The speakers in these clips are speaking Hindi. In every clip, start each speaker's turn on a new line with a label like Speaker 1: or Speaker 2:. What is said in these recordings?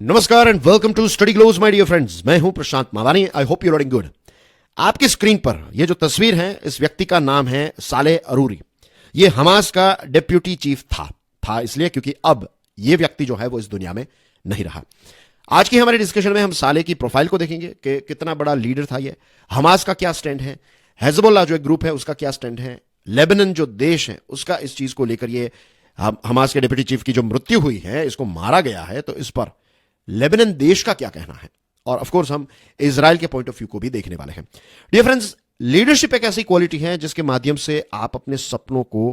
Speaker 1: नमस्कार and welcome to study glows my dear friends. मैं हूं Prashant Mavani. I hope you are doing good. आपकी स्क्रीन पर यह जो तस्वीर है, इस व्यक्ति का नाम है सालेह अरूरी। ये हमास का डिप्यूटी चीफ था इसलिए क्योंकि अब यह व्यक्ति जो है वो इस दुनिया में नहीं रहा। आज की हमारे डिस्कशन में हम सालेह की प्रोफाइल को देखेंगे कि कितना बड़ा लीडर था ये, हमास का क्या स्टैंड है, हिजबुल्लाह जो एक ग्रुप है उसका क्या स्टैंड है, लेबनान जो देश है उसका इस चीज को लेकर, ये हमास के डिप्यूटी चीफ की जो मृत्यु हुई है, इसको मारा गया है, तो इस पर लेबनान देश का क्या कहना है, और ऑफ कोर्स हम इजराइल के पॉइंट ऑफ व्यू को भी देखने वाले हैं। डियर फ्रेंड्स, लीडरशिप एक ऐसी क्वालिटी है जिसके माध्यम से आप अपने सपनों को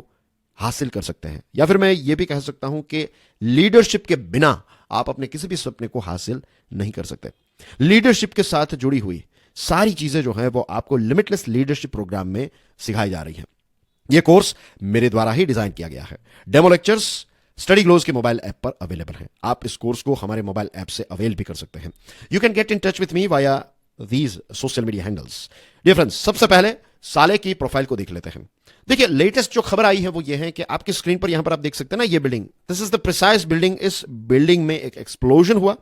Speaker 1: हासिल कर सकते हैं, या फिर मैं यह भी कह सकता हूं कि लीडरशिप के बिना आप अपने किसी भी सपने को हासिल नहीं कर सकते। लीडरशिप के साथ जुड़ी हुई सारी चीजें जो है वो आपको लिमिटलेस लीडरशिप प्रोग्राम में सिखाई जा रही है। यह कोर्स मेरे द्वारा ही डिजाइन किया गया है। डेमो लेक्चर्स स्टडी ग्लोज के मोबाइल ऐप पर अवेलेबल है। आप इस कोर्स को हमारे मोबाइल ऐप से अवेल भी कर सकते हैं। You can get in touch with me via these social media handles. Dear friends, सबसे पहले सालेह की प्रोफाइल को देख लेते हैं। देखिए, लेटेस्ट जो खबर आई है वो ये है कि आपकी स्क्रीन पर यहां पर आप देख सकते हैं ना, ये building, this is the precise building. इस बिल्डिंग में एक एक्सप्लोजन हुआ।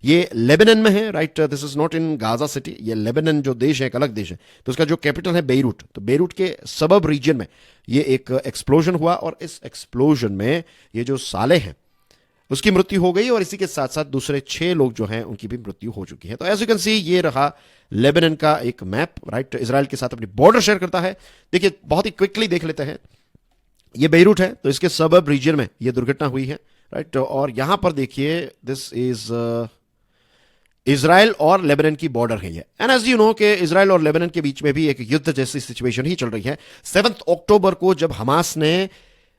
Speaker 1: ये लेबनान में है, right. This is not in Gaza city. ये लेबनान जो देश है एक अलग देश है, तो उसका जो कैपिटल है बेरूट, तो बेरूट के सबब रीजन में ये एक एक्सप्लोजन हुआ, और इस एक्सप्लोजन में ये जो सालेह है उसकी मृत्यु हो गई, और इसी के साथ साथ दूसरे 6 लोग जो हैं उनकी भी मृत्यु हो चुकी है। तो एज यू कैन सी, ये रहा लेबनान का एक मैप, राइट। इजराइल के साथ अपनी बॉर्डर शेयर करता है। देखिए, बहुत ही क्विकली देख लेते हैं। ये बेरूट है, तो इसके सबब रीजन में ये दुर्घटना हुई है, राइट। और यहां पर देखिए, दिस इज इजराइल और लेबनान की बॉर्डर है ये। एंड एज यू नो कि इजराइल और लेबनान के बीच में भी एक युद्ध जैसी सिचुएशन ही चल रही है। 7 अक्टूबर को जब हमास ने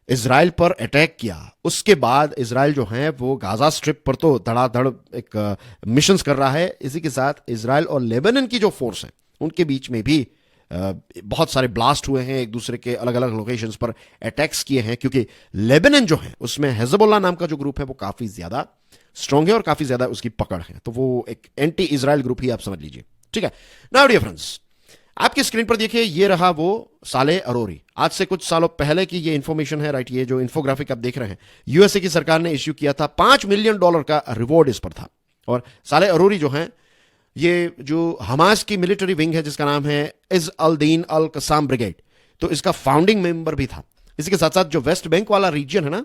Speaker 1: इजराइल पर अटैक किया, उसके बाद इजराइल जो है वो गाजा स्ट्रिप पर तो धड़ाधड़ एक मिशंस कर रहा है। इसी के साथ इजराइल और लेबनान की जो फोर्स है उनके बीच में भी बहुत सारे ब्लास्ट हुए हैं, एक दूसरे के अलग अलग लोकेशंस पर अटैक्स किए हैं, क्योंकि लेबनान जो है उसमें हिजबुल्लाह नाम का जो ग्रुप है वो काफी ज्यादा स्ट्रांग है और काफी ज्यादा उसकी पकड़ है। तो वो एक एंटी इजराइल ग्रुप ही आप समझ लीजिए, ठीक है। नाउ डियर फ्रेंड्स, आपकी स्क्रीन पर देखिए, ये रहा वो सालेह अरोरी। आज से कुछ सालों पहले की ये इंफॉर्मेशन है, राइट। ये जो इंफोग्राफिक आप देख रहे हैं, यूएसए की सरकार ने इश्यू किया था। $5 मिलियन का रिवॉर्ड इस पर था। और सालेह अरोरी जो है, ये जो हमास की मिलिट्री विंग है जिसका नाम है is all Deen Al कसाम brigade, तो इसका फाउंडिंग मेंबर भी था। इसी के साथ साथ जो वेस्ट बैंक वाला रीजन है ना,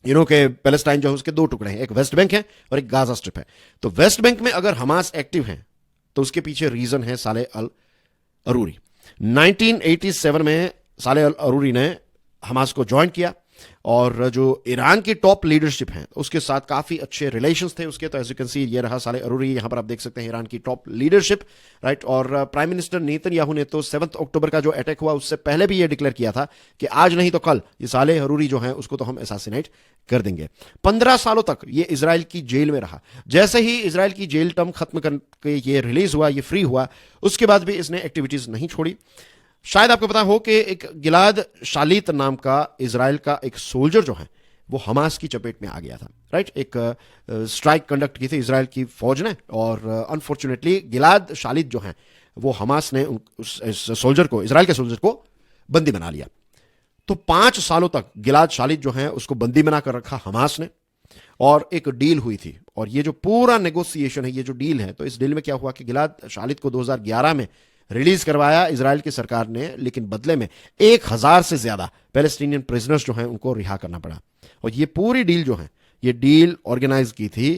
Speaker 1: यू नो के पैलेस्टाइन जो है उसके 2 टुकड़े हैं, एक वेस्ट बैंक है और एक गाजा स्ट्रिप है। तो वेस्ट बैंक में अगर हमास एक्टिव है तो उसके पीछे रीजन है सालेह अल अरूरी। 1987 में सालेह अल अरूरी ने हमास को ज्वाइन किया, और जो ईरान की टॉप लीडरशिप है उसके साथ काफी अच्छे रिलेशंस थे उसके। तो एज यू कैन सी, ये रहा सालेह अरूरी। यहां पर आप देख सकते हैं ईरान की टॉप लीडरशिप, राइट। और प्राइम मिनिस्टर नेतन्याहू ने तो 7 अक्टूबर का जो अटैक हुआ उससे पहले भी ये डिक्लेयर किया था कि आज नहीं तो कल ये सालेह अरूरी जो है उसको तो हम असैसिनेट कर देंगे। 15 सालों तक ये इजराइल की जेल में रहा। जैसे ही इजराइल की जेल टर्म खत्म करके ये रिलीज हुआ, ये फ्री हुआ, उसके बाद भी इसने एक्टिविटीज नहीं छोड़ी। शायद आपको पता हो कि एक गिलाद शालित नाम का इजराइल का एक सोल्जर जो है वो हमास की चपेट में आ गया था, राइट। एक स्ट्राइक कंडक्ट की थी इजराइल की फौज ने, और अनफॉर्चुनेटली गिलाद शालित जो है वो हमास ने उस सोल्जर को, इजराइल के सोल्जर को बंदी बना लिया। तो 5 सालों तक गिलाद शालित जो है उसको बंदी बना कर रखा हमास ने, और एक डील हुई थी। और ये जो पूरा नेगोशिएशन है, ये जो डील है, तो इस डील में क्या हुआ कि गिलाद शालित को 2011 में रिलीज करवाया इजराइल की सरकार ने, लेकिन बदले में 1000 से ज्यादा पैलेस्टीनियन प्रिजनर्स जो हैं उनको रिहा करना पड़ा। और ये पूरी डील जो है, ये डील ऑर्गेनाइज की थी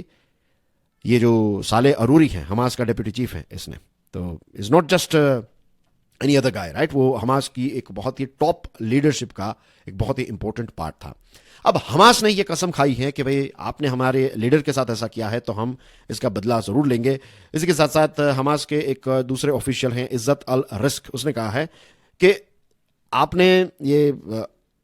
Speaker 1: ये जो सालेह अरूरी है, हमास का डिप्यूटी चीफ है, इसने। तो is not just any other guy, right. वो हमास की एक बहुत ही टॉप लीडरशिप का एक बहुत ही इंपॉर्टेंट पार्ट था। अब हमास ने यह कसम खाई है कि भाई आपने हमारे लीडर के साथ ऐसा किया है तो हम इसका बदला जरूर लेंगे। इसी के साथ साथ हमास के एक दूसरे ऑफिशियल हैं इज्जत अल रिस्क, उसने कहा है कि आपने ये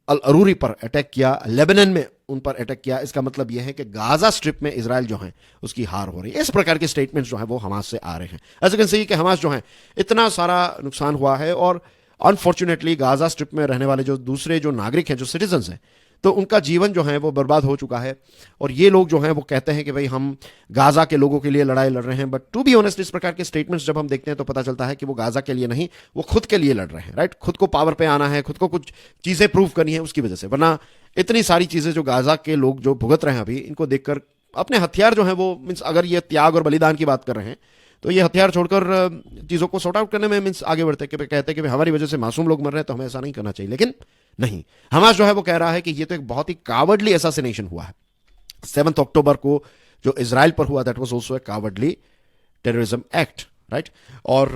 Speaker 1: अल अरूरी पर अटैक किया, लेबनान में उन पर अटैक किया, इसका मतलब यह है कि गाजा स्ट्रिप में इजराइल जो है उसकी हार हो रही है। इस प्रकार के स्टेटमेंट्स जो है वो हमास से आ रहे हैं। ऐसे कैन सी कि हमास जो है इतना सारा नुकसान हुआ है, और अनफॉर्चुनेटली गाजा स्ट्रिप में रहने वाले जो दूसरे जो नागरिक हैं, जो सिटीजन्स हैं, तो उनका जीवन जो है वो बर्बाद हो चुका है। और ये लोग जो हैं वो कहते हैं कि भाई हम गाजा के लोगों के लिए लड़ाई लड़ रहे हैं, बट टू बी ऑनेस्ट इस प्रकार के स्टेटमेंट्स जब हम देखते हैं तो पता चलता है कि वो गाजा के लिए नहीं, वो खुद के लिए लड़ रहे हैं, राइट। खुद को पावर पे आना है, खुद को कुछ चीजें प्रूव करनी है उसकी वजह से, वरना इतनी सारी चीजें जो गाजा के लोग जो भुगत रहे हैं अभी, इनको देखकर अपने हथियार जो है वो मीन्स अगर ये त्याग और बलिदान की बात कर रहे हैं तो ये हथियार छोड़कर चीज़ों को सॉर्ट आउट करने में मीन्स आगे बढ़ते कि कहते हैं कि हमारी वजह से मासूम लोग मर रहे हैं तो हमें ऐसा नहीं करना चाहिए, लेकिन नहीं, हमास जो है वो कह रहा है कि ये तो एक बहुत ही कावर्डली असैसिनेशन हुआ है 7 अक्टूबर को जो इजराइल पर हुआ, that was also a cowardly terrorism act, right. और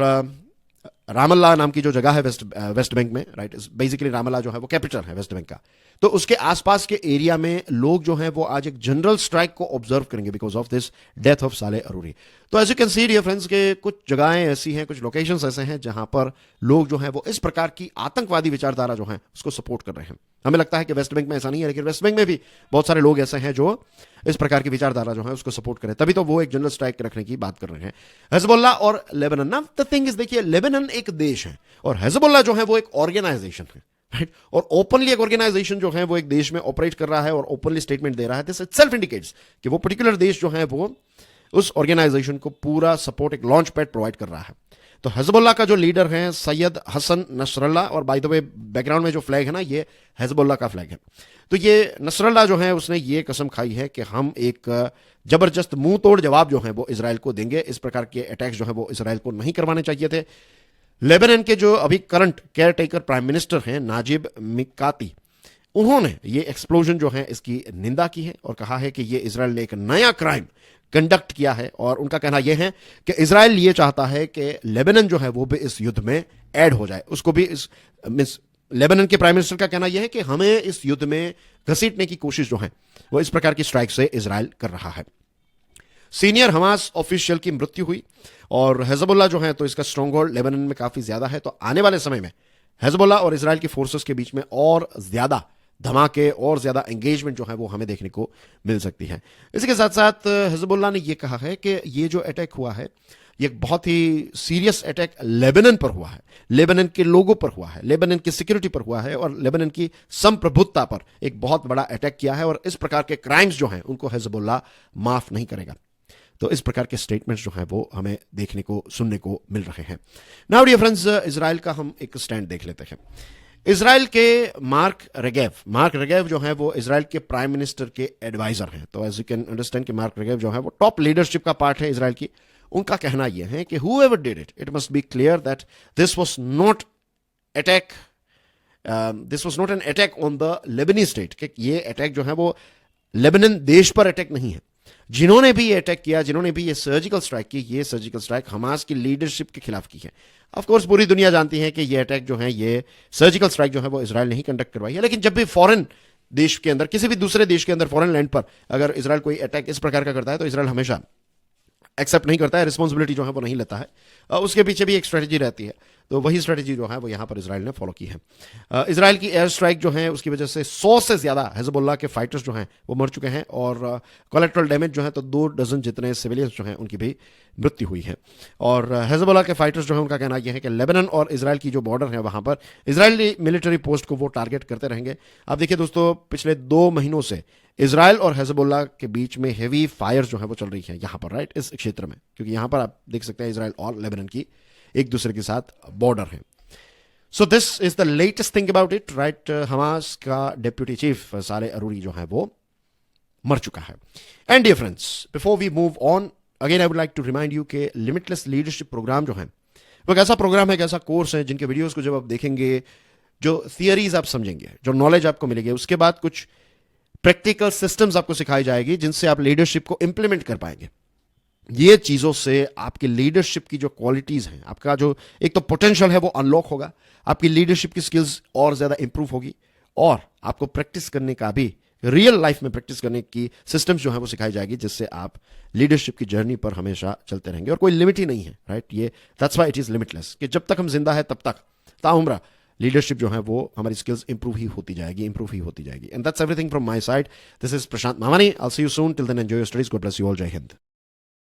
Speaker 1: रामल्ला नाम की जो जगह है वेस्ट बैंक में, राइट, बेसिकली रामल्ला जो है वो कैपिटल है वेस्ट बैंक का, तो उसके आसपास के एरिया में लोग जो हैं वो आज एक जनरल स्ट्राइक को ऑब्जर्व करेंगे because of this death of Saleh Arouri. तो as you can see dear friends के कुछ जगहें ऐसी हैं, कुछ लोकेशंस ऐसे हैं जहां पर लोग जो हैं वो इस प्रकार की आतंकवादी विचारधारा जो है उसको सपोर्ट कर रहे हैं। हमें लगता है कि वेस्ट बैंक में ऐसा नहीं है, लेकिन वेस्ट बैंक में भी बहुत सारे लोग ऐसे हैं जो इस प्रकार की विचारधारा जो है उसको सपोर्ट करें, तभी तो वो एक जनरल स्ट्राइक रखने की बात कर रहे हैं। हिजबुल्लाह और लेबनान, ना द थिंग इज, देखिए लेबनान एक देश है और हिजबुल्लाह जो है वो एक ऑर्गेनाइजेशन है, राइट। और ओपनली एक ऑर्गेनाइजेशन जो है वो एक देश में ऑपरेट कर रहा है और ओपनली स्टेटमेंट दे रहा है, दिस इटसेल्फ इंडिकेट्स कि वो पर्टिकुलर देश जो है वो उस ऑर्गेनाइजेशन को पूरा सपोर्ट, एक लॉन्च पैड प्रोवाइड कर रहा है। तो हिजबुल्लाह का जो लीडर है सैयद हसन नसरल्ला, और बाय द वे बैकग्राउंड में जो फ्लैग है ना ये हिजबुल्लाह का फ्लैग है। तो ये नसरल्ला जो है उसने ये कसम खाई है कि हम एक जबरदस्त मुंह तोड़ जवाब जो है वो इजराइल को देंगे, इस प्रकार के अटैक्स जो है वो इजराइल को नहीं करवाने चाहिए थे। लेबनान के जो अभी current care taker prime minister हैं नाजिब मिकाती, उन्होंने ये एक्सप्लोजन जो है इसकी निंदा की है और कहा है कि ये इजराइल ने एक नया क्राइम कंडक्ट किया है, और उनका कहना यह है कि इजराइल ये चाहता है कि लेबनान जो है वो भी इस युद्ध में ऐड हो जाए, उसको भी इस मिस लेबनान के प्राइम मिनिस्टर का कहना यह है कि हमें इस युद्ध में घसीटने की कोशिश जो है वो इस प्रकार की स्ट्राइक से इजराइल कर रहा है। सीनियर हमास ऑफिशियल की मृत्यु हुई और हिजबुल्लाह जो है तो इसका स्ट्रॉन्ग होल्ड लेबनान में काफी ज्यादा है, तो आने वाले समय में हिजबुल्लाह और इजराइल की फोर्सेस के बीच में और ज्यादा धमाके और ज्यादा एंगेजमेंट जो है वो हमें देखने को मिल सकती है। इसी के साथ साथ हिजबुल्लाह ने यह कहा है कि ये जो अटैक हुआ है ये एक बहुत ही सीरियस अटैक लेबनान पर हुआ है, लेबनान के लोगों पर हुआ है, लेबनान की सिक्योरिटी पर हुआ है और लेबनान की संप्रभुत्ता पर एक बहुत बड़ा अटैक किया है, और इस प्रकार के क्राइम्स जो हैं उनको हिजबुल्लाह माफ नहीं करेगा। तो इस प्रकार के स्टेटमेंट्स जो हैं वो हमें देखने को, सुनने को मिल रहे हैं। नाउ डियर फ्रेंड्स, इजराइल का हम एक स्टैंड देख लेते हैं। इजराइल के मार्क रेगेव जो है वो इजराइल के प्राइम मिनिस्टर के एडवाइजर हैं। तो एज यू कैन अंडरस्टैंड कि मार्क रेगेव जो है वो टॉप लीडरशिप का पार्ट है इजराइल की। उनका कहना यह है कि whoever did it, it must be clear that this was not attack, this was not an attack on the Lebanese state, कि ये अटैक जो है वो लेबनान देश पर अटैक नहीं है। जिन्होंने भी ये अटैक किया, जिन्होंने भी ये सर्जिकल स्ट्राइक की, ये सर्जिकल स्ट्राइक हमास की लीडरशिप के खिलाफ की है। ऑफ कोर्स पूरी दुनिया जानती है कि ये अटैक जो है, ये सर्जिकल स्ट्राइक जो है वो इजराइल नहीं कंडक्ट करवाई है, लेकिन जब भी फॉरेन देश के अंदर, किसी भी दूसरे देश के अंदर, फॉरेन लैंड पर अगर इजराइल कोई अटैक इस प्रकार का करता है तो इजराइल हमेशा एक्सेप्ट नहीं करता है, रिस्पॉन्सिबिलिटी जो है वो नहीं लेता है। उसके पीछे भी एक स्ट्रेटजी रहती है, तो वही स्ट्रेटजी जो है वो यहां पर इजराइल ने फॉलो की है। इजराइल की एयर स्ट्राइक जो है उसकी वजह से 100 से ज्यादा हिजबुल्लाह के फाइटर्स जो हैं वो मर चुके हैं, और कोलेट्रल डैमेज जो है तो 2 डजन जितने सिविलियंस जो हैं उनकी भी मृत्यु हुई है। और हिजबुल्लाह के फाइटर्स जो है उनका कहना यह है कि लेबनान और इजराइल की जो बॉर्डर है वहां पर इजरायली मिलिट्री पोस्ट को वो टारगेट करते रहेंगे। अब देखिए दोस्तों, पिछले 2 महीनों से इजराइल और हिजबुल्लाह के बीच में हेवी फायर जो है वो चल रही है यहां पर, राइट, इस क्षेत्र में, क्योंकि यहां पर आप देख सकते हैं इजराइल और लेबनान की एक दूसरे के साथ बॉर्डर है। So this is the latest thing about it, right. Hamas का डेप्यूटी चीफ साले अरूरी जो है वो मर चुका है। And dear friends, before we move on, again I would like to remind you के लिमिटलेस लीडरशिप प्रोग्राम जो है वो एक ऐसा प्रोग्राम है, एक ऐसा कोर्स है जिनके वीडियोस को जब आप देखेंगे, जो थियरीज आप समझेंगे, जो नॉलेज आपको मिलेगी, उसके बाद कुछ प्रैक्टिकल सिस्टम्स आपको सिखाई जाएगी जिनसे आप लीडरशिप को इंप्लीमेंट कर पाएंगे। ये चीजों से आपकी लीडरशिप की जो क्वालिटीज हैं, आपका जो एक तो पोटेंशियल है वो अनलॉक होगा, आपकी लीडरशिप की स्किल्स और ज्यादा इंप्रूव होगी, और आपको प्रैक्टिस करने का भी, रियल लाइफ में प्रैक्टिस करने की सिस्टम्स जो है वो सिखाई जाएगी, जिससे आप लीडरशिप की जर्नी पर हमेशा चलते रहेंगे और कोई लिमिट ही नहीं है, राइट। ये that's why it is limitless, कि जब तक हम जिंदा है तब तक ताउम्र लीडरशिप जो है वो हमारी स्किल्स इंप्रूव ही होती जाएगी, इंप्रूव ही होती जाएगी। And that's everything from my side. This is Prashant Mamani. I will see you soon. Till then enjoy your studies. God bless you all. जय हिंद।